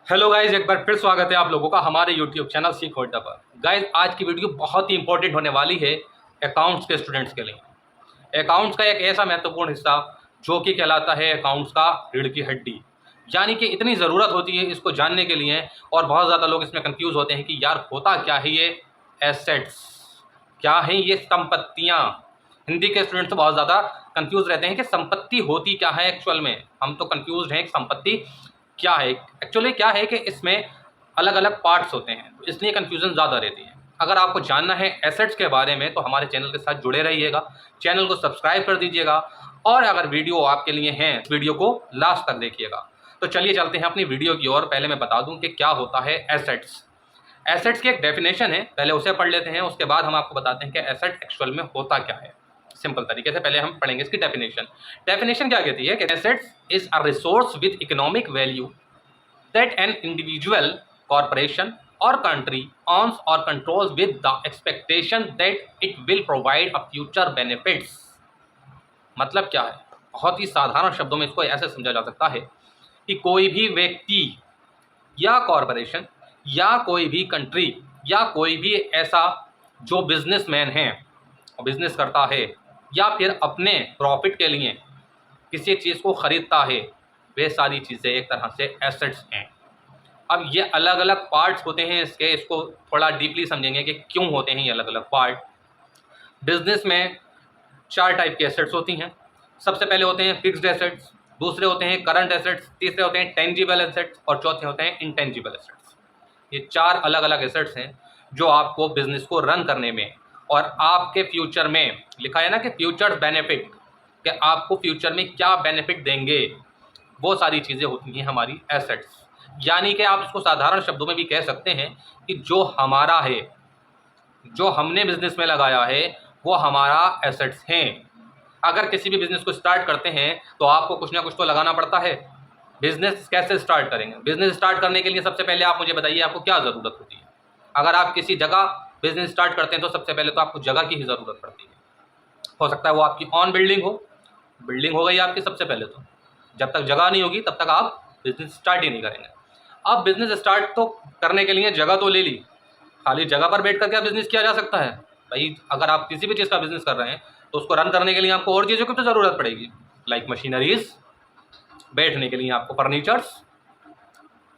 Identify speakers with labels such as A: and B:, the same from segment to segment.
A: Hello guys, एक बार फिर स्वागत है आप लोगों का हमारे यूट्यूब चैनल सीख अड्डा पर। गाइज, आज की वीडियो बहुत ही इंपॉर्टेंट होने वाली है अकाउंट्स के स्टूडेंट्स के लिए। अकाउंट्स का एक ऐसा महत्वपूर्ण हिस्सा जो कि कहलाता है अकाउंट्स का रीढ़ की हड्डी, यानी कि इतनी ज़रूरत होती है इसको जानने के लिए। और बहुत ज़्यादा लोग इसमें कंफ्यूज होते हैं कि यार होता क्या है ये एसेट्स, क्या है ये संपत्तियाँ। हिंदी के स्टूडेंट्स तो बहुत ज़्यादा कंफ्यूज रहते हैं कि संपत्ति होती क्या है। एक्चुअल में हम तो कंफ्यूज हैं कि संपत्ति क्या है। एक्चुअली क्या है कि इसमें अलग अलग पार्ट्स होते हैं, इसलिए कन्फ्यूज़न ज़्यादा रहती है। अगर आपको जानना है एसेट्स के बारे में तो हमारे चैनल के साथ जुड़े रहिएगा, चैनल को सब्सक्राइब कर दीजिएगा। और अगर वीडियो आपके लिए है इस वीडियो को लास्ट तक देखिएगा। तो चलिए चलते हैं अपनी वीडियो की ओर। पहले मैं बता दूं कि क्या होता है एसेट्स। एसेट्स की एक डेफिनेशन है, पहले उसे पढ़ लेते हैं, उसके बाद हम आपको बताते हैं कि एसेट एक्चुअल में होता क्या है। सिंपल तरीके से पहले हम पढ़ेंगे इसकी डेफिनेशन। डेफिनेशन क्या कहती है कि assets is a resource with economic value that an individual, corporation or country owns or controls with the expectation that it will provide a future benefits। मतलब क्या है? बहुत ही साधारण शब्दों में इसको ऐसे समझा जा सकता है कि कोई भी व्यक्ति या कॉरपोरेशन या कोई भी कंट्री या कोई भी ऐसा जो बिजनेसमैन है, बिजनेस करता है या फिर अपने प्रॉफिट के लिए किसी चीज़ को खरीदता है, वे सारी चीज़ें एक तरह से एसेट्स हैं। अब ये अलग अलग पार्ट्स होते हैं इसके, इसको थोड़ा डीपली समझेंगे कि क्यों होते हैं ये अलग अलग पार्ट। बिजनेस में चार टाइप के एसेट्स होती हैं। सबसे पहले होते हैं फिक्स्ड एसेट्स, दूसरे होते हैं करंट एसेट्स, तीसरे होते हैं टेंजिबल एसेट्स और चौथे होते हैं इंटेंजिबल एसेट्स। ये चार अलग अलग एसेट्स हैं जो आपको बिजनेस को रन करने में और आपके फ्यूचर में, लिखा है ना कि फ्यूचर बेनिफिट, कि आपको फ्यूचर में क्या बेनिफिट देंगे, वो सारी चीज़ें होती हैं हमारी एसेट्स। यानी कि आप इसको साधारण शब्दों में भी कह सकते हैं कि जो हमारा है, जो हमने बिजनेस में लगाया है, वो हमारा एसेट्स हैं। अगर किसी भी बिजनेस को स्टार्ट करते हैं तो आपको कुछ ना कुछ तो लगाना पड़ता है। बिजनेस कैसे स्टार्ट करेंगे? बिजनेस स्टार्ट करने के लिए सबसे पहले आप मुझे बताइए आपको क्या ज़रूरत होती है। अगर आप किसी जगह बिजनेस स्टार्ट करते हैं तो सबसे पहले तो आपको जगह की ही ज़रूरत पड़ती है। हो सकता है वो आपकी ऑन बिल्डिंग हो, बिल्डिंग हो गई आपकी सबसे पहले तो। जब तक जगह नहीं होगी तब तक आप बिजनेस स्टार्ट ही नहीं करेंगे। अब बिजनेस स्टार्ट तो करने के लिए जगह तो ले ली, खाली जगह पर बैठ कर क्या बिजनेस किया जा सकता है? भाई अगर आप किसी भी चीज़ का बिजनेस कर रहे हैं तो उसको रन करने के लिए आपको और चीज़ों की तो ज़रूरत पड़ेगी, लाइक मशीनरीज, बैठने के लिए आपको फर्नीचर्स।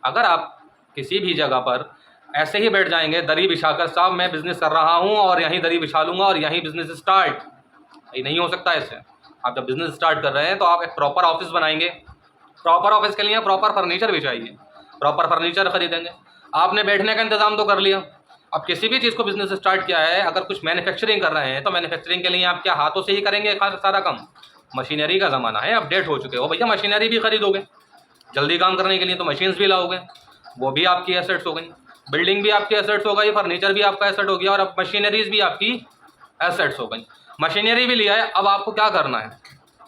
A: अगर आप किसी भी जगह पर ऐसे ही बैठ जाएंगे दरी बिछाकर, साहब मैं बिजनेस कर रहा हूँ और यहीं दरी बिछा लूँगा और यहीं बिजनेस स्टार्ट, ये नहीं हो सकता ऐसे। आप जब बिजनेस स्टार्ट कर रहे हैं तो आप एक प्रॉपर ऑफिस बनाएंगे। प्रॉपर ऑफिस के लिए प्रॉपर फर्नीचर भी चाहिए, प्रॉपर फर्नीचर खरीदेंगे। आपने बैठने का इंतजाम तो कर लिया। अब किसी भी चीज़ को बिजनेस स्टार्ट किया है, अगर कुछ मैन्युफैक्चरिंग कर रहे हैं तो मैन्युफैक्चरिंग के लिए आप क्या हाथों से ही करेंगे सारा काम? मशीनरी का ज़माना है, अपडेट हो चुके हो भैया, मशीनरी भी खरीदोगे जल्दी काम करने के लिए तो मशीन्स भी लाओगे, वो भी आपकी एसेट्स हो गई। बिल्डिंग भी आपकी एसेट्स हो गई, फर्नीचर भी आपका एसेट हो गया और अब मशीनरीज भी आपकी एसेट्स हो गई। मशीनरी भी लिया है, अब आपको क्या करना है?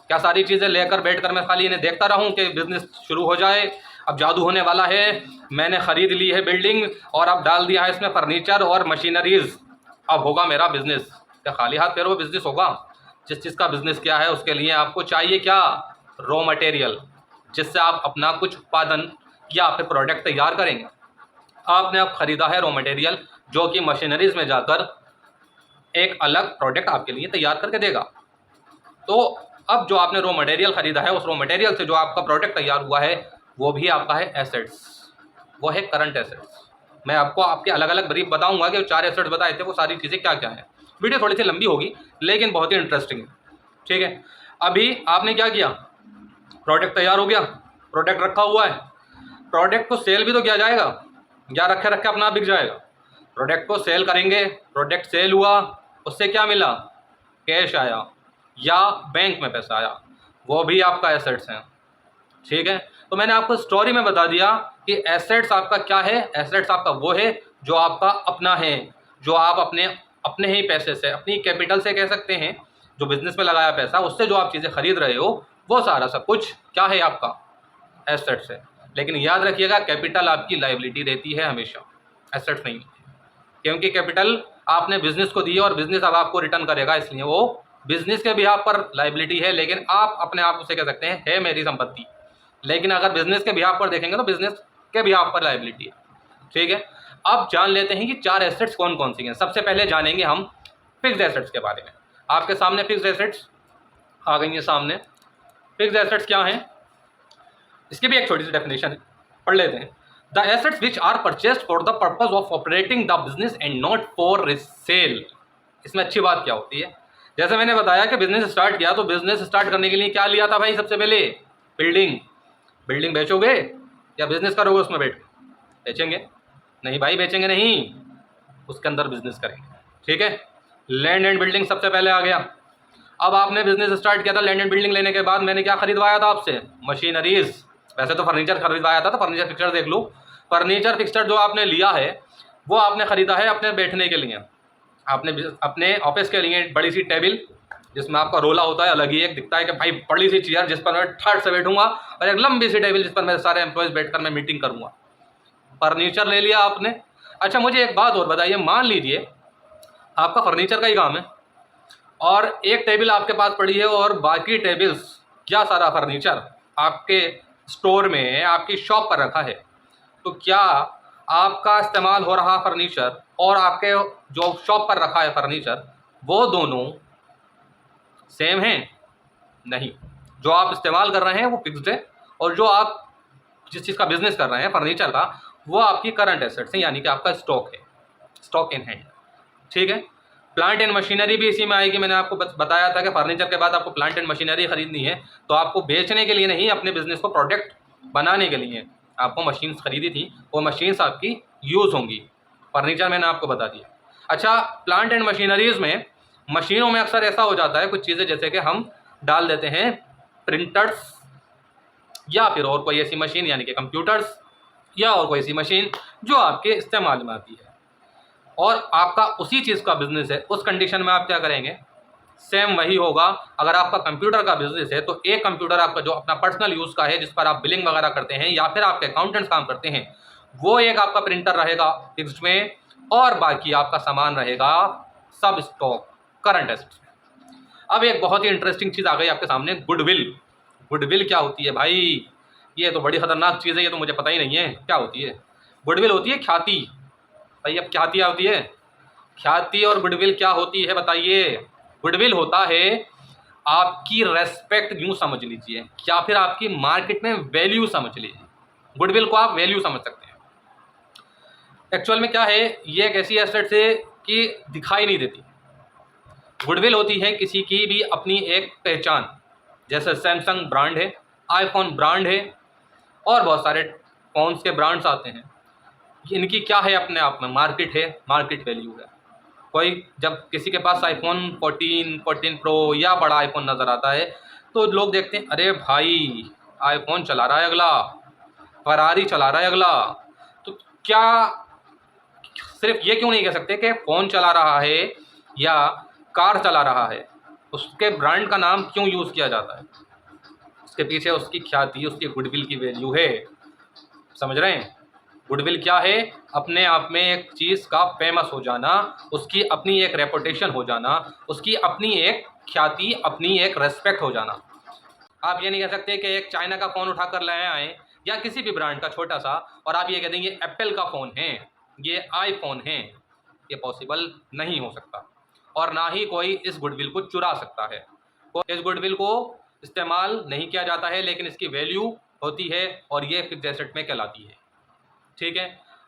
A: क्या सारी चीज़ें लेकर बैठकर मैं खाली इन्हें देखता रहूं कि बिजनेस शुरू हो जाए? अब जादू होने वाला है, मैंने ख़रीद ली है बिल्डिंग और अब डाल दिया है इसमें फर्नीचर और मशीनरीज, अब होगा मेरा बिजनेस। क्या खाली हाथ फिर वो बिजनेस होगा? जिस चीज़ का बिजनेस किया है उसके लिए आपको चाहिए क्या? रॉ मटेरियल, जिससे आप अपना कुछ उत्पादन या फिर प्रोडक्ट तैयार करेंगे। आपने अब ख़रीदा है रॉ मटेरियल जो कि मशीनरीज में जाकर एक अलग प्रोडक्ट आपके लिए तैयार करके देगा। तो अब जो आपने रॉ मटेरियल ख़रीदा है, उस रॉ मटेरियल से जो आपका प्रोडक्ट तैयार हुआ है वो भी आपका है एसेट्स, वो है करंट एसेट्स। मैं आपको आपके अलग अलग ब्रीफ बताऊंगा कि चार एसेट्स बताए थे वो सारी चीज़ें क्या क्या हैं। वीडियो थोड़ी सी लंबी होगी लेकिन बहुत ही इंटरेस्टिंग है, ठीक है। अभी आपने क्या किया? प्रोडक्ट तैयार हो गया, प्रोडक्ट रखा हुआ है, प्रोडक्ट को सेल भी तो किया जाएगा या रखे रखे अपना बिक जाएगा? प्रोडक्ट को सेल करेंगे, प्रोडक्ट सेल हुआ, उससे क्या मिला? कैश आया या बैंक में पैसा आया, वो भी आपका एसेट्स हैं, ठीक है। तो मैंने आपको स्टोरी में बता दिया कि एसेट्स आपका क्या है। एसेट्स आपका वो है जो आपका अपना है, जो आप अपने अपने ही पैसे से, अपनी कैपिटल से कह सकते हैं, जो बिजनेस में लगाया पैसा, उससे जो आप चीज़ें खरीद रहे हो वो सारा सब कुछ क्या है? आपका एसेट्स है। लेकिन याद रखिएगा कैपिटल आपकी लायबिलिटी रहती है हमेशा, एसेट्स नहीं, क्योंकि कैपिटल आपने बिजनेस को दी और बिजनेस अब आपको रिटर्न करेगा, इसलिए वो बिजनेस के बिहाफ पर लायबिलिटी है। लेकिन आप अपने आप उसे कह सकते हैं है मेरी संपत्ति। लेकिन अगर बिजनेस के बिहाफ पर देखेंगे तो बिजनेस के भी आप पर लाइबिलिटी है। ठीक है, अब जान लेते हैं कि 4 एसेट्स कौन कौन सी हैं। सबसे पहले जानेंगे हम फिक्स्ड एसेट्स के बारे में। आपके सामने फिक्स्ड एसेट्स आ गई हैं सामने। फिक्स्ड एसेट्स क्या हैं, इसकी भी एक छोटी सी डेफिनेशन है, पढ़ लेते हैं। The assets which are purchased for the purpose of operating the business and not for sale. इसमें अच्छी बात क्या होती है, जैसे मैंने बताया कि बिजनेस स्टार्ट किया तो बिजनेस स्टार्ट करने के लिए क्या लिया था भाई, सबसे पहले बिल्डिंग। बिल्डिंग बेचोगे या बिजनेस करोगे उसमें बैठ के? बेचेंगे नहीं भाई, बेचेंगे नहीं, उसके अंदर बिजनेस करेंगे। ठीक है, लैंड एंड बिल्डिंग सबसे पहले आ गया। अब आपने बिजनेस स्टार्ट किया था, लैंड एंड बिल्डिंग लेने के बाद मैंने क्या खरीदवाया था आपसे, मशीनरीज। वैसे तो फर्नीचर खरीदवाया था, तो फर्नीचर फिक्सचर देख लो। फर्नीचर फिक्सचर जो आपने लिया है वो आपने खरीदा है अपने बैठने के लिए, आपने अपने ऑफिस के लिए बड़ी सी टेबल जिसमें आपका रोला होता है, अलग ही एक दिखता है कि भाई बड़ी सी चेयर जिस पर मैं ठट से बैठूंगा, और एक लंबी सी टेबल जिस पर मेरे सारे एम्प्लॉयज बैठकर मैं मीटिंग करूंगा। फर्नीचर ले लिया आपने। अच्छा मुझे एक बात और बताइए, मान लीजिए आपका फर्नीचर का ही काम है और एक टेबल आपके पास पड़ी है और बाकी टेबल्स क्या सारा फर्नीचर आपके स्टोर में आपकी शॉप पर रखा है, तो क्या आपका इस्तेमाल हो रहा फर्नीचर और आपके जो शॉप पर रखा है फर्नीचर वो दोनों सेम हैं? नहीं। जो आप इस्तेमाल कर रहे हैं वो फिक्स्ड है, और जो आप जिस चीज़ का बिजनेस कर रहे हैं फर्नीचर का, वो आपकी करंट एसेट्स हैं, यानी कि आपका स्टॉक है, स्टॉक इन हैंड। ठीक है, प्लांट एंड मशीनरी भी इसी में आएगी। मैंने आपको बताया था कि फर्नीचर के बाद आपको प्लांट एंड मशीनरी खरीदनी है, तो आपको बेचने के लिए नहीं, अपने बिजनेस को प्रोडक्ट बनाने के लिए आपको मशीन्स खरीदी थी, वो मशीन्स आपकी यूज़ होंगी। फर्नीचर मैंने आपको बता दिया। अच्छा, प्लांट एंड मशीनरीज में, मशीनों में अक्सर ऐसा हो जाता है कुछ चीज़ें, जैसे कि हम डाल देते हैं प्रिंटर्स या फिर और कोई ऐसी मशीन, यानी कि कंप्यूटर्स या और कोई ऐसी मशीन जो आपके इस्तेमाल में आती है और आपका उसी चीज़ का बिजनेस है, उस कंडीशन में आप क्या करेंगे, सेम वही होगा। अगर आपका कंप्यूटर का बिजनेस है तो एक कंप्यूटर आपका जो अपना पर्सनल यूज़ का है, जिस पर आप बिलिंग वगैरह करते हैं या फिर आपके अकाउंटेंट्स काम करते हैं, वो एक आपका प्रिंटर रहेगा फिक्स्ड में, और बाकी आपका सामान रहेगा सब स्टॉक करंट एसेट्स में। अब एक बहुत ही इंटरेस्टिंग चीज़ आ गई आपके सामने, गुडविल। गुडविल क्या होती है भाई, ये तो बड़ी खतरनाक चीज़ है, ये तो मुझे पता ही नहीं है क्या होती है। गुडविल होती है ख्याति। भाई अब ख्याति होती है, ख्याति और गुडविल क्या होती है बताइए। गुडविल होता है आपकी रेस्पेक्ट, यूँ समझ लीजिए, या फिर आपकी मार्केट में वैल्यू समझ लीजिए। गुडविल को आप वैल्यू समझ सकते हैं। एक्चुअल में क्या है, ये एक ऐसी एसेट है कि दिखाई नहीं देती। गुडविल होती है किसी की भी अपनी एक पहचान, जैसे सैमसंग ब्रांड है, आईफोन ब्रांड है, और बहुत सारे फ़ोन्स के ब्रांड्स आते हैं। इनकी क्या है, अपने आप में मार्केट है, मार्केट वैल्यू है। कोई जब किसी के पास आईफोन 14, 14 प्रो या बड़ा आईफोन नज़र आता है तो लोग देखते हैं, अरे भाई आईफोन चला रहा है अगला, फरारी चला रहा है अगला। तो क्या सिर्फ ये क्यों नहीं कह सकते कि फ़ोन चला रहा है या कार चला रहा है, उसके ब्रांड का नाम क्यों यूज़ किया जाता है? उसके पीछे उसकी ख्याति, उसकी गुडविल की वैल्यू है। समझ रहे हैं? गुडविल क्या है, अपने आप में एक चीज़ का फेमस हो जाना, उसकी अपनी एक रेपुटेशन हो जाना, उसकी अपनी एक ख्याति, अपनी एक रेस्पेक्ट हो जाना। आप ये नहीं कह सकते कि एक चाइना का फ़ोन उठा कर लाए आए या किसी भी ब्रांड का छोटा सा, और आप ये कह देंगे एप्पल का फ़ोन है, ये आईफोन है। ये पॉसिबल नहीं हो सकता, और ना ही कोई इस गुडविल को चुरा सकता है। तो इस गुडविल को इस्तेमाल नहीं किया जाता है, लेकिन इसकी वैल्यू होती है और ये फिक्स्ड एसेट में कहलाती है। ठीक है,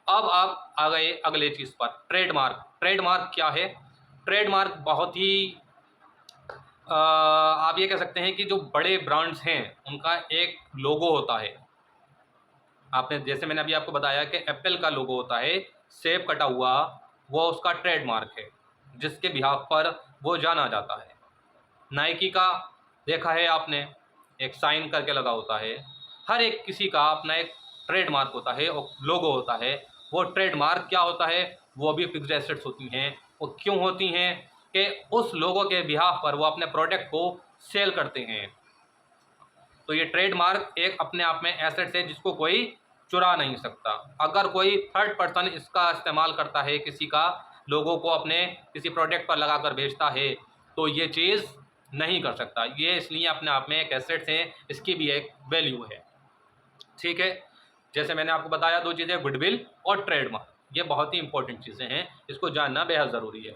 A: अब आप आ गए अगले चीज़ पर, ट्रेडमार्क। ट्रेडमार्क क्या है? ट्रेडमार्क बहुत ही आप ये कह सकते हैं कि जो बड़े ब्रांड्स हैं उनका एक लोगो होता है। आपने जैसे मैंने अभी आपको बताया कि एप्पल का लोगो होता है सेब कटा हुआ, वो उसका ट्रेडमार्क है जिसके बिहाफ पर वो जाना जाता है। नाइकी का देखा है आपने, एक साइन करके लगा होता है। हर एक किसी का अपना एक ट्रेडमार्क होता है और लोगो होता है। वो ट्रेडमार्क क्या होता है, वो भी फिक्स्ड एसेट्स होती हैं। वो क्यों होती हैं कि उस लोगों के बिहाफ पर वो अपने प्रोडक्ट को सेल करते हैं। तो ये ट्रेडमार्क एक अपने आप में एसेट है जिसको कोई चुरा नहीं सकता। अगर कोई थर्ड पर्सन इसका इस्तेमाल करता है, किसी का लोगों को अपने किसी प्रोडक्ट पर लगाकर बेचता है, तो ये चीज़ नहीं कर सकता। ये इसलिए अपने आप में एक एसेट है, इसकी भी एक वैल्यू है। ठीक है, जैसे मैंने आपको बताया दो चीज़ें, गुडविल और ट्रेडमार्क, ये बहुत ही इंपॉर्टेंट चीज़ें हैं, इसको जानना बेहद ज़रूरी है।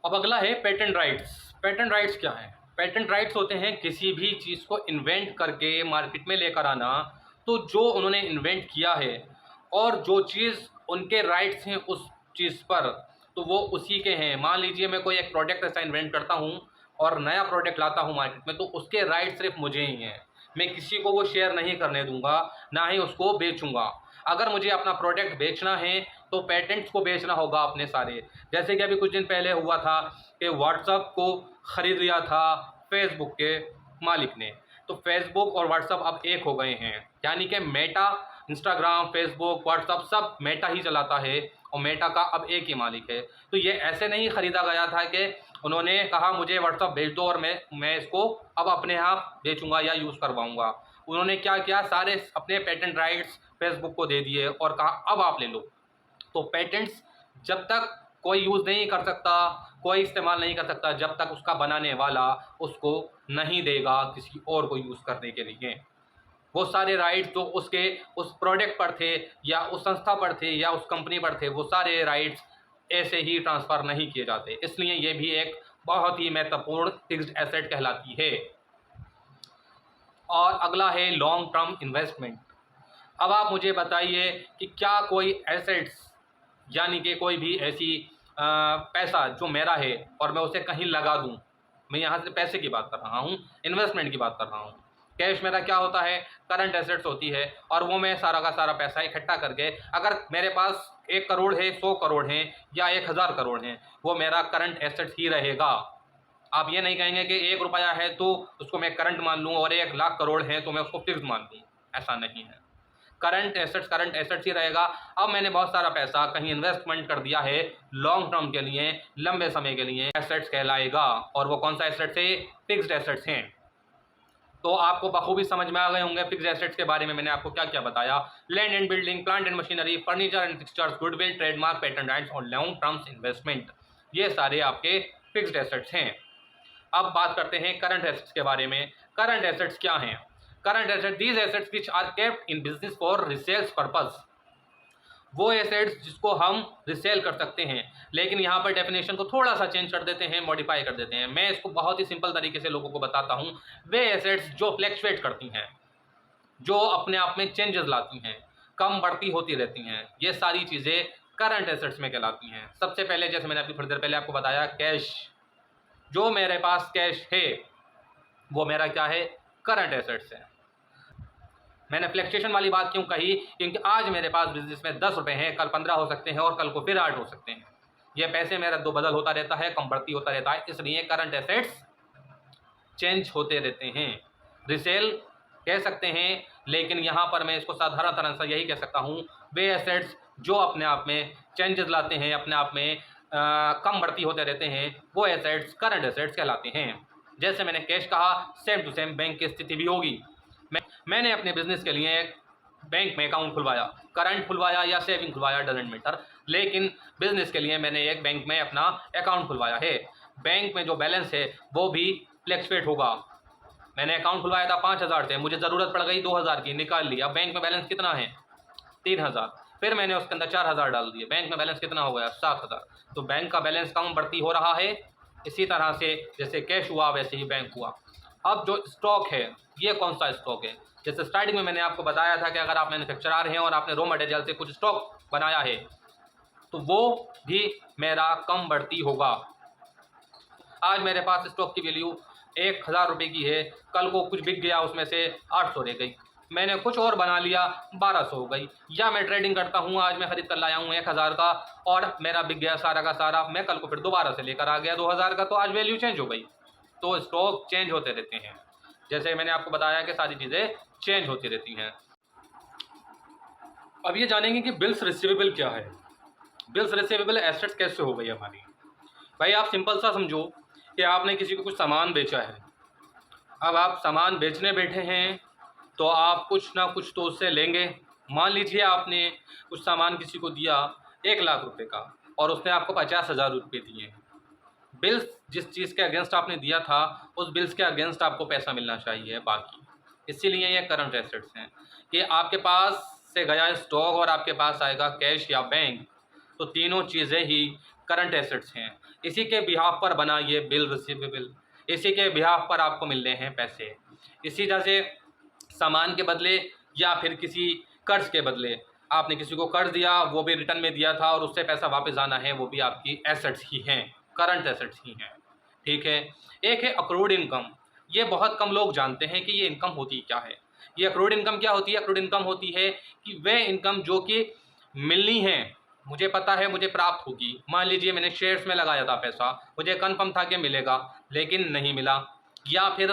A: अब अगला है पेटेंट राइट्स। पेटेंट राइट्स क्या है? पेटेंट राइट्स होते हैं किसी भी चीज़ को इन्वेंट करके मार्केट में लेकर आना, तो जो उन्होंने इन्वेंट किया है और जो चीज़ उनके राइट्स हैं उस चीज़ पर, तो वो उसी के हैं। मान लीजिए मैं कोई एक प्रोडक्ट ऐसा इन्वेंट करता हूँ और नया प्रोडक्ट लाता हूँ मार्केट में, तो उसके राइट सिर्फ मुझे ही हैं, मैं किसी को वो शेयर नहीं करने दूंगा, ना ही उसको बेचूंगा। अगर मुझे अपना प्रोडक्ट बेचना है तो पेटेंट्स को बेचना होगा अपने सारे। जैसे कि अभी कुछ दिन पहले हुआ था कि व्हाट्सएप को ख़रीद लिया था फेसबुक के मालिक ने, तो फेसबुक और व्हाट्सएप अब एक हो गए हैं, यानी कि मेटा, इंस्टाग्राम, फेसबुक, व्हाट्सएप सब मेटा ही चलाता है और मेटा का अब एक ही मालिक है। तो ये ऐसे नहीं ख़रीदा गया था कि उन्होंने कहा मुझे व्हाट्सएप भेज दो और मैं इसको अब अपने यहाँ बेचूंगा या यूज़ करवाऊंगा। उन्होंने क्या किया, सारे अपने पेटेंट राइट्स फेसबुक को दे दिए और कहा अब आप ले लो। तो पेटेंट्स जब तक कोई यूज़ नहीं कर सकता, कोई इस्तेमाल नहीं कर सकता, जब तक उसका बनाने वाला उसको नहीं देगा किसी और को यूज़ करने के लिए। वो सारे राइट्स जो उसके उस प्रोडक्ट पर थे या उस संस्था पर थे या उस कंपनी पर थे, वो सारे राइट्स ऐसे ही ट्रांसफ़र नहीं किए जाते। इसलिए ये भी एक बहुत ही महत्वपूर्ण फिक्स्ड एसेट कहलाती है। और अगला है लॉन्ग टर्म इन्वेस्टमेंट। अब आप मुझे बताइए कि क्या कोई एसेट्स, यानी कि कोई भी ऐसी पैसा जो मेरा है और मैं उसे कहीं लगा दूं, मैं यहाँ से पैसे की बात कर रहा हूँ, इन्वेस्टमेंट की बात कर रहा हूँ। कैश मेरा क्या होता है, करंट एसेट्स होती है, और वो मैं सारा का सारा पैसा इकट्ठा करके, अगर मेरे पास 1 करोड़ है, 100 करोड़ हैं या 1000 करोड़ हैं, वो मेरा करंट एसेट्स ही रहेगा। आप ये नहीं कहेंगे कि 1 रुपया है तो उसको मैं करंट मान लूँ और 1 लाख करोड़ है तो मैं उसको फिक्स मान लूँ, ऐसा नहीं है। करंट एसेट्स ही रहेगा। अब मैंने बहुत सारा पैसा कहीं इन्वेस्टमेंट कर दिया है लॉन्ग टर्म के लिए, लंबे समय के लिए, एसेट्स कहलाएगा। और वो कौन सा एसेट्स है? फिक्स्ड एसेट्स हैं। तो आपको बखूबी समझ में आ गए होंगे फिक्स्ड एसेट्स के बारे में मैंने आपको क्या क्या बताया। Land and building, plant and machinery, furniture and fixtures, goodwill, trademark, patent rights और लॉन्ग टर्म्स इन्वेस्टमेंट, ये सारे आपके फिक्स्ड एसेट्स हैं। अब बात करते हैं करंट एसेट्स के बारे में। करंट एसेट्स क्या हैं? Current asset, these assets which are kept in business for resales purpose. वो एसेट्स जिसको हम रिसेल कर सकते हैं, लेकिन यहाँ पर डेफिनेशन को थोड़ा सा चेंज कर देते हैं, मॉडिफाई कर देते हैं। मैं इसको बहुत ही सिंपल तरीके से लोगों को बताता हूँ। वे एसेट्स जो फ्लैक्चुएट करती हैं, जो अपने आप में चेंजेस लाती हैं, कम बढ़ती होती रहती हैं, ये सारी चीज़ें करंट एसेट्स में कहलाती हैं। सबसे पहले जैसे मैंने अभी थोड़ी देर पहले आपको बताया, कैश, जो मेरे पास कैश है वो मेरा क्या है? करंट एसेट्स है। मैंने फ्लैक्चुएशन वाली बात क्यों कही? क्योंकि आज मेरे पास बिजनेस में 10 रुपये हैं, कल 15 हो सकते हैं और कल को फिर 8 हो सकते हैं। ये पैसे मेरा दो बदल होता रहता है, कम बढ़ती होता रहता है, इसलिए करंट एसेट्स चेंज होते रहते हैं। रिसेल कह सकते हैं, लेकिन यहाँ पर मैं इसको साधारण तरह से यही कह सकता हूँ, वे एसेट्स जो अपने आप में चेंजेस लाते हैं, अपने आप में कम बढ़ती होते रहते हैं, वो एसेट्स करंट एसेट्स कहलाते हैं। जैसे मैंने कैश कहा, सेम टू सेम बैंक की स्थिति भी होगी। मैंने अपने बिजनेस के लिए एक बैंक में अकाउंट खुलवाया, करंट खुलवाया या सेविंग खुलवाया, डजेंट मैटर, लेकिन बिजनेस के लिए मैंने एक बैंक में अपना अकाउंट खुलवाया है। बैंक में जो बैलेंस है वो भी फ्लैक्चुएट होगा। मैंने अकाउंट खुलवाया था 5000 से, मुझे ज़रूरत पड़ गई 2000 की, निकाल ली। अब बैंक में बैलेंस कितना है? 3000। फिर मैंने उसके अंदर 4000 डाल दिए, बैंक में बैलेंस कितना हो गया? 7000। तो बैंक का बैलेंस कम बढ़ती हो रहा है। इसी तरह से जैसे कैश हुआ वैसे ही बैंक हुआ। अब जो स्टॉक है, ये कौन सा स्टॉक है? जैसे स्टार्टिंग में मैंने आपको बताया था कि अगर आप मैन्युफैक्चरर हैं और आपने रॉ मटेरियल से कुछ स्टॉक बनाया है तो वो भी मेरा कम बढ़ती होगा। आज मेरे पास स्टॉक की वैल्यू 1000 रुपये की है, कल को कुछ बिक गया, उसमें से 800 रह गई, मैंने कुछ और बना लिया, 1200 हो गई। या मैं ट्रेडिंग करता हूँ, आज मैं खरीद कर लाया हूँ 1000 का और मेरा बिक गया सारा का सारा, मैं कल को फिर दोबारा से लेकर आ गया 2000 का, तो आज वैल्यू चेंज हो गई। तो स्टॉक चेंज होते रहते हैं, जैसे मैंने आपको बताया कि सारी चीज़ें चेंज होती रहती हैं। अब ये जानेंगे कि बिल्स रिसीवेबल क्या है। बिल्स रिसीवेबल एसेट्स कैसे हो गई हमारी? भाई आप सिंपल सा समझो कि आपने किसी को कुछ सामान बेचा है। अब आप सामान बेचने बैठे हैं तो आप कुछ ना कुछ तो उससे लेंगे। मान लीजिए आपने कुछ सामान किसी को दिया 1 लाख रुपए का और उसने आपको 50,000 रुपये दिए। बिल्स जिस चीज़ के अगेंस्ट आपने दिया था उस बिल्स के अगेंस्ट आपको पैसा मिलना चाहिए बाकी। इसीलिए ये करंट एसेट्स हैं कि आपके पास से गया स्टॉक और आपके पास आएगा कैश या बैंक, तो तीनों चीज़ें ही करंट एसेट्स हैं। इसी के बिहाफ पर बना ये बिल रिसीवेबल, इसी के बिहाफ पर आपको मिल रहे हैं पैसे। इसी तरह से सामान के बदले या फिर किसी कर्ज के बदले आपने किसी को कर्ज दिया, वो भी रिटर्न में दिया था और उससे पैसा वापस आना है, वो भी आपकी एसेट्स ही हैं, करंट एसेट्स ही हैं। ठीक है। एक है अक्रूड इनकम। ये बहुत कम लोग जानते हैं कि ये इनकम होती क्या है। ये अक्रूड इनकम क्या होती है? अक्रूड इनकम होती है कि वह इनकम जो कि मिलनी है, मुझे पता है मुझे प्राप्त होगी। मान लीजिए मैंने शेयर्स में लगाया था पैसा, मुझे कन्फर्म था कि मिलेगा लेकिन नहीं मिला, या फिर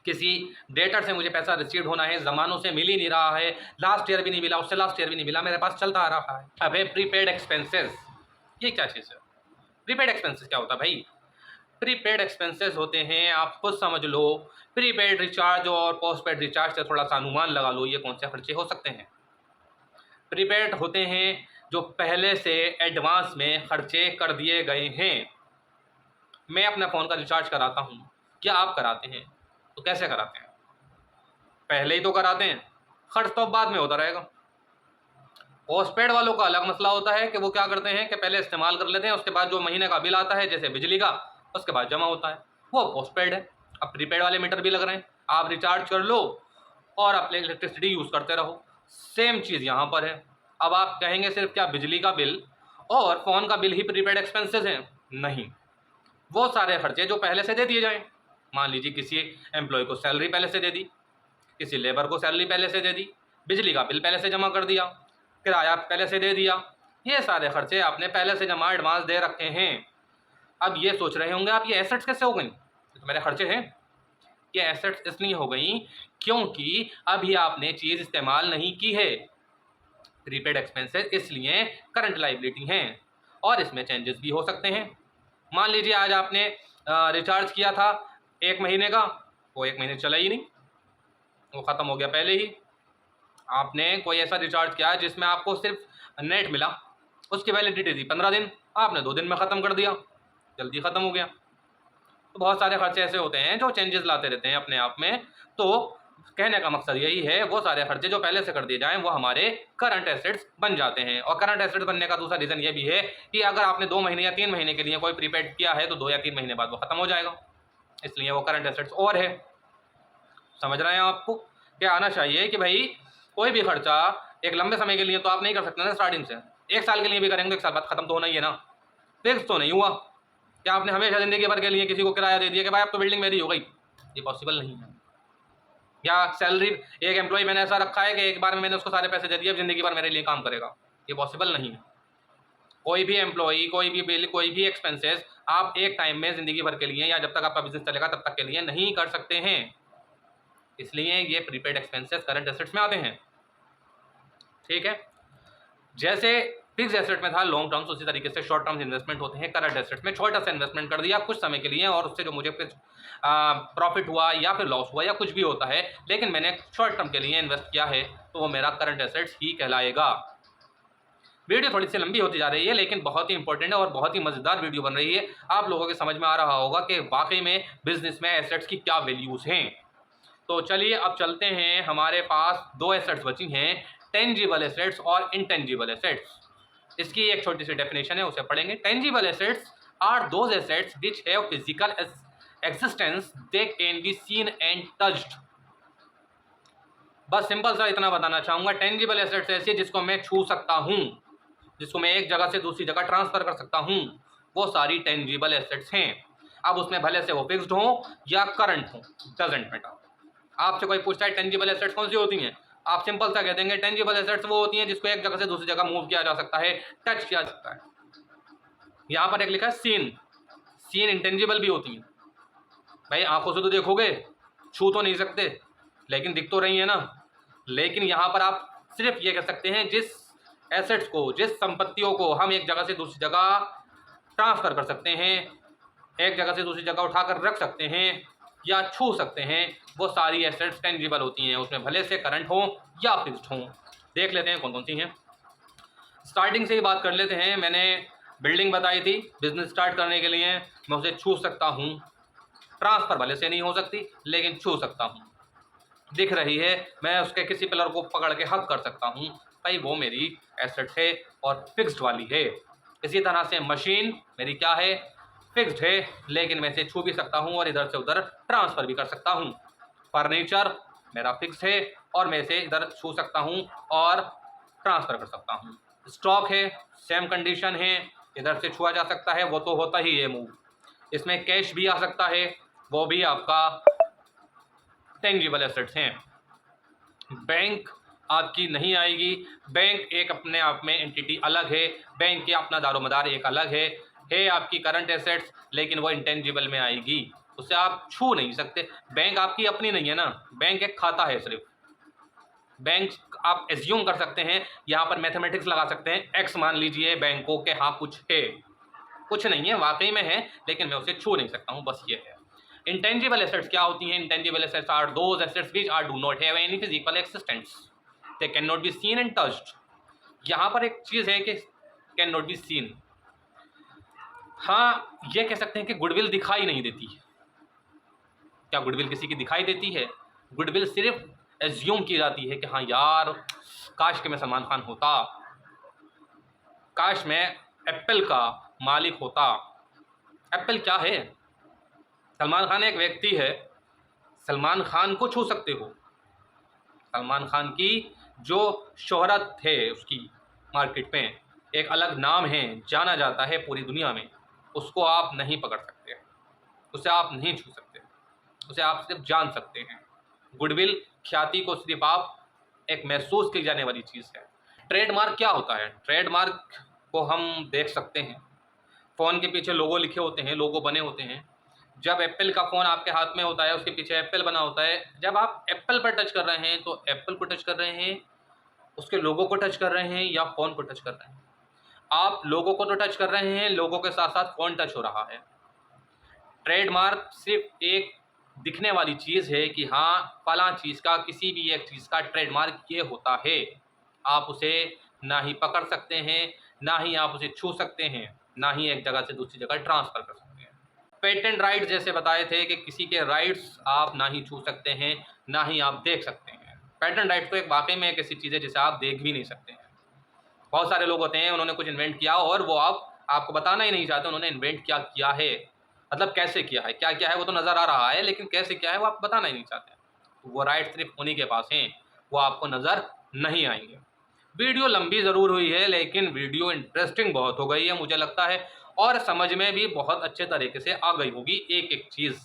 A: किसी डेटर से मुझे पैसा रिसीव होना है, ज़मानों से मिल ही नहीं रहा है, लास्ट ईयर भी नहीं मिला, उससे लास्ट ईयर भी नहीं मिला, मेरे पास चलता आ रहा है। अब है प्रीपेड एक्सपेंसेस। ये क्या चीज़ है? प्रीपेड एक्सपेंसेस क्या होता है भाई? प्रीपेड एक्सपेंसेस होते हैं, आप खुद समझ लो, प्रीपेड रिचार्ज और पोस्टपेड रिचार्ज से थोड़ा सा अनुमान लगा लो ये कौन से खर्चे हो सकते हैं। प्रीपेड होते हैं जो पहले से एडवांस में खर्चे कर दिए गए हैं। मैं अपना फ़ोन का रिचार्ज कराता हूँ, क्या आप कराते हैं? तो कैसे कराते हैं? पहले ही तो कराते हैं, खर्च तो बाद में होता रहेगा। पोस्टपेड वालों का अलग मसला होता है कि वो क्या करते हैं कि पहले इस्तेमाल कर लेते हैं, उसके बाद जो महीने का बिल आता है जैसे बिजली का, उसके बाद जमा होता है, वो पोस्टपेड है। अब प्रीपेड वाले मीटर भी लग रहे हैं, आप रिचार्ज कर लो और अपने इलेक्ट्रिसिटी यूज़ करते रहो। सेम चीज़ यहाँ पर है। अब आप कहेंगे सिर्फ क्या बिजली का बिल और फ़ोन का बिल ही प्रीपेड एक्सपेंसेस हैं? नहीं, वो सारे खर्चे जो पहले से दे दिए जाएँ। मान लीजिए किसी एम्प्लॉय को सैलरी पहले से दे दी, किसी लेबर को सैलरी पहले से दे दी, बिजली का बिल पहले से जमा कर दिया, किराया पहले से दे दिया, ये सारे खर्चे आपने पहले से जमा एडवांस दे रखे हैं। अब ये सोच रहे होंगे आप ये एसेट्स कैसे हो गई? तो मेरे खर्चे हैं। ये एसेट्स इसलिए हो गई क्योंकि अभी आपने चीज़ इस्तेमाल नहीं की है। प्रीपेड एक्सपेंसेस इसलिए करंट लाइबिलिटी हैं और इसमें चेंजेस भी हो सकते हैं। मान लीजिए आज आपने रिचार्ज किया था 1 महीने का, वो 1 महीने चला ही नहीं, वो ख़त्म हो गया पहले ही। आपने कोई ऐसा रिचार्ज किया जिसमें आपको सिर्फ नेट मिला, उसकी वैलिडिटी थी 15 दिन, आपने 2 दिन में ख़त्म कर दिया, जल्दी ख़त्म हो गया। तो बहुत सारे खर्चे ऐसे होते हैं जो चेंजेस लाते रहते हैं अपने आप में। तो कहने का मकसद यही है, वो सारे खर्चे जो पहले से कर दिए जाएं वो हमारे करंट एसेट्स बन जाते हैं। और करंट एसेट्स बनने का दूसरा रीज़न ये भी है कि अगर आपने 2 महीने या 3 महीने के लिए कोई प्रीपेड किया है तो 2 या 3 महीने बाद वो ख़त्म हो जाएगा, इसलिए वो करंट एसेट्स और है। समझ रहे हैं आपको? क्या आना चाहिए कि भाई कोई भी खर्चा एक लंबे समय के लिए तो आप नहीं कर सकते ना स्टार्टिंग से। 1 साल के लिए भी करेंगे तो 1 साल बाद खत्म तो होना ही है ना, फिक्स तो नहीं हुआ। क्या आपने हमेशा ज़िंदगी भर के लिए किसी को किराया दे दिया कि भाई अब तो बिल्डिंग मेरी हो गई? ये पॉसिबल नहीं है। या सैलरी एक एम्प्लॉय मैंने ऐसा रखा है कि एक बार में मैंने उसको सारे पैसे दे दिए, अब ज़िंदगी भर मेरे लिए काम करेगा? ये पॉसिबल नहीं है। कोई भी एम्प्लॉई, कोई भी बिल, कोई भी एक्सपेंसेस आप एक टाइम में ज़िंदगी भर के लिए या जब तक आपका बिजनेस चलेगा तब तक के लिए नहीं कर सकते हैं, इसलिए ये प्रीपेड एक्सपेंसेस करंट एसेट्स में आते हैं। ठीक है। जैसे फिक्स एसेट में था लॉन्ग टर्म्स, उसी तरीके से शॉर्ट टर्म इन्वेस्टमेंट होते हैं करंट एसेट्स में। छोटा सा इन्वेस्टमेंट कर दिया कुछ समय के लिए और उससे जो मुझे कुछ प्रॉफिट हुआ या फिर लॉस हुआ या कुछ भी होता है, लेकिन मैंने शॉर्ट टर्म के लिए इन्वेस्ट किया है, तो वो मेरा करंट एसेट्स ही कहलाएगा। वीडियो थोड़ी सी लंबी होती जा रही है लेकिन बहुत ही इंपॉर्टेंट है और बहुत ही मज़ेदार वीडियो बन रही है। आप लोगों के समझ में आ रहा होगा कि वाकई में बिजनेस में एसेट्स की क्या वैल्यूज़ हैं। तो चलिए अब चलते हैं, हमारे पास 2 एसेट्स बची हैं, टेंजिबल एसेट्स और इनटेंजिबल एसेट्स। इसकी एक छोटी सी डेफिनेशन है, उसे पढ़ेंगे। Tangible assets are those assets which have physical existence, they can be seen and touched. बस सिंपल सा इतना बताना चाहूँगा, टेंजिबल एसेट्स ऐसी जिसको मैं छू सकता हूँ, जिसको मैं एक जगह से दूसरी जगह ट्रांसफ़र कर सकता हूँ, वो सारी टेंजिबल एसेट्स हैं। अब उसमें भले से वो फिक्स्ड हो या करंट हो, डजेंट मैटर। आपसे कोई पूछता है टेंजिबल एसेट्स कौन सी होती हैं, आप सिंपल सा कह देंगे टेंजिबल एसेट्स वो होती हैं जिसको एक जगह से दूसरी जगह मूव किया जा सकता है, टच किया जा सकता है। यहाँ पर एक लिखा है सीन, सीन इंटेंजिबल भी होती हैं। भाई आंखों से तो देखोगे, छू तो नहीं सकते, लेकिन दिख तो रही है ना। लेकिन यहाँ पर आप सिर्फ ये कह सकते हैं जिस एसेट्स को, जिस संपत्तियों को हम एक जगह से दूसरी जगह ट्रांसफ़र कर सकते हैं, एक जगह से दूसरी जगह उठाकर रख सकते हैं या छू सकते हैं, वो सारी एसेट्स टेंजिबल होती हैं। उसमें भले से करंट हो या फिक्स्ड हो। देख लेते हैं कौन कौन सी हैं। स्टार्टिंग से ही बात कर लेते हैं। मैंने बिल्डिंग बताई थी, बिजनेस स्टार्ट करने के लिए मैं उसे छू सकता हूँ, ट्रांसफ़र भले से नहीं हो सकती लेकिन छू सकता हूँ। दिख रही है, मैं उसके किसी पिलर को पकड़ के हक कर सकता हूँ, भाई वो मेरी एसेट है और फिक्स्ड वाली है। इसी तरह से मशीन मेरी क्या है, फिक्स्ड है, लेकिन मैं इसे छू भी सकता हूँ और इधर से उधर ट्रांसफ़र भी कर सकता हूँ। फर्नीचर मेरा फिक्स है और मैं इसे इधर छू सकता हूँ और ट्रांसफ़र कर सकता हूँ। स्टॉक है, सेम कंडीशन है, इधर से छुआ जा सकता है, वो तो होता ही है मूव। इसमें कैश भी आ सकता है, वो भी आपका टेंजिबल एसेट्स हैं। बैंक आपकी नहीं आएगी, बैंक एक अपने आप में एंटिटी अलग है, बैंक के अपना दारोमदार एक अलग है आपकी करंट एसेट्स, लेकिन वो इंटेंजिबल में आएगी, उसे आप छू नहीं सकते। बैंक आपकी अपनी नहीं है ना, बैंक एक खाता है सिर्फ। बैंक आप एज्यूम कर सकते हैं, यहाँ पर मैथमेटिक्स लगा सकते हैं, एक्स मान लीजिए बैंकों के हाँ कुछ है, कुछ नहीं है, वाकई में है, लेकिन मैं उसे छू नहीं सकता हूँ, बस ये है। इंटेंजिबल एसेट्स क्या होती हैं? Intangible assets are those assets which are do not have any physical existence, they can not be seen and touched. यहाँ पर एक चीज़ है कि कैन नॉट बी सीन, हाँ ये कह सकते हैं कि गुडविल दिखाई नहीं देती है। क्या गुडविल किसी की दिखाई देती है? गुडविल सिर्फ एज्यूम की जाती है कि हाँ यार काश के मैं सलमान खान होता, काश मैं एप्पल का मालिक होता। एप्पल क्या है? सलमान खान एक व्यक्ति है, सलमान खान को छू सकते हो, सलमान खान की जो शोहरत है उसकी मार्केट में एक अलग नाम है, जाना जाता है पूरी दुनिया में, उसको आप नहीं पकड़ सकते, उसे आप नहीं छू सकते, उसे आप सिर्फ जान सकते हैं। गुडविल ख्याति को सिर्फ आप एक महसूस की जाने वाली चीज़ है। ट्रेडमार्क क्या होता है? ट्रेडमार्क को हम देख सकते हैं, फ़ोन के पीछे लोगो लिखे होते हैं, लोगो बने होते हैं। जब एप्पल का फ़ोन आपके हाथ में होता है, उसके पीछे एप्पल बना होता है। जब आप एप्पल पर टच कर रहे हैं तो एप्पल को टच कर रहे हैं, उसके लोगो को टच कर रहे हैं या फ़ोन को टच कर रहे हैं? आप लोगो को तो टच कर रहे हैं, लोगो के साथ साथ फ़ोन टच हो रहा है। ट्रेडमार्क सिर्फ एक दिखने वाली चीज़ है कि हाँ फलां चीज़ का, किसी भी एक चीज़ का ट्रेडमार्क ये होता है। आप उसे ना ही पकड़ सकते हैं, ना ही आप उसे छू सकते हैं, ना ही एक जगह से दूसरी जगह ट्रांसफ़र कर सकते हैं। पेटेंट राइट्स जैसे बताए थे कि किसी के राइट्स आप ना ही छू सकते हैं, ना ही आप देख सकते हैं। पेटेंट राइट्स तो एक वाकई में एक ऐसी चीज़ है जिसे आप देख भी नहीं सकते हैं। बहुत सारे लोग होते हैं, उन्होंने कुछ इन्वेंट किया और वो आपको बताना ही नहीं चाहते उन्होंने इन्वेंट क्या किया है, मतलब कैसे किया है, क्या क्या है वो तो नज़र आ रहा है, लेकिन कैसे क्या है वो आपको बताना ही नहीं चाहते। तो वो राइट सिर्फ उन्हीं के पास हैं, वो आपको नज़र नहीं आएंगे। वीडियो लंबी ज़रूर हुई है, लेकिन वीडियो इंटरेस्टिंग बहुत हो गई है मुझे लगता है, और समझ में भी बहुत अच्छे तरीके से आ गई होगी एक एक चीज़।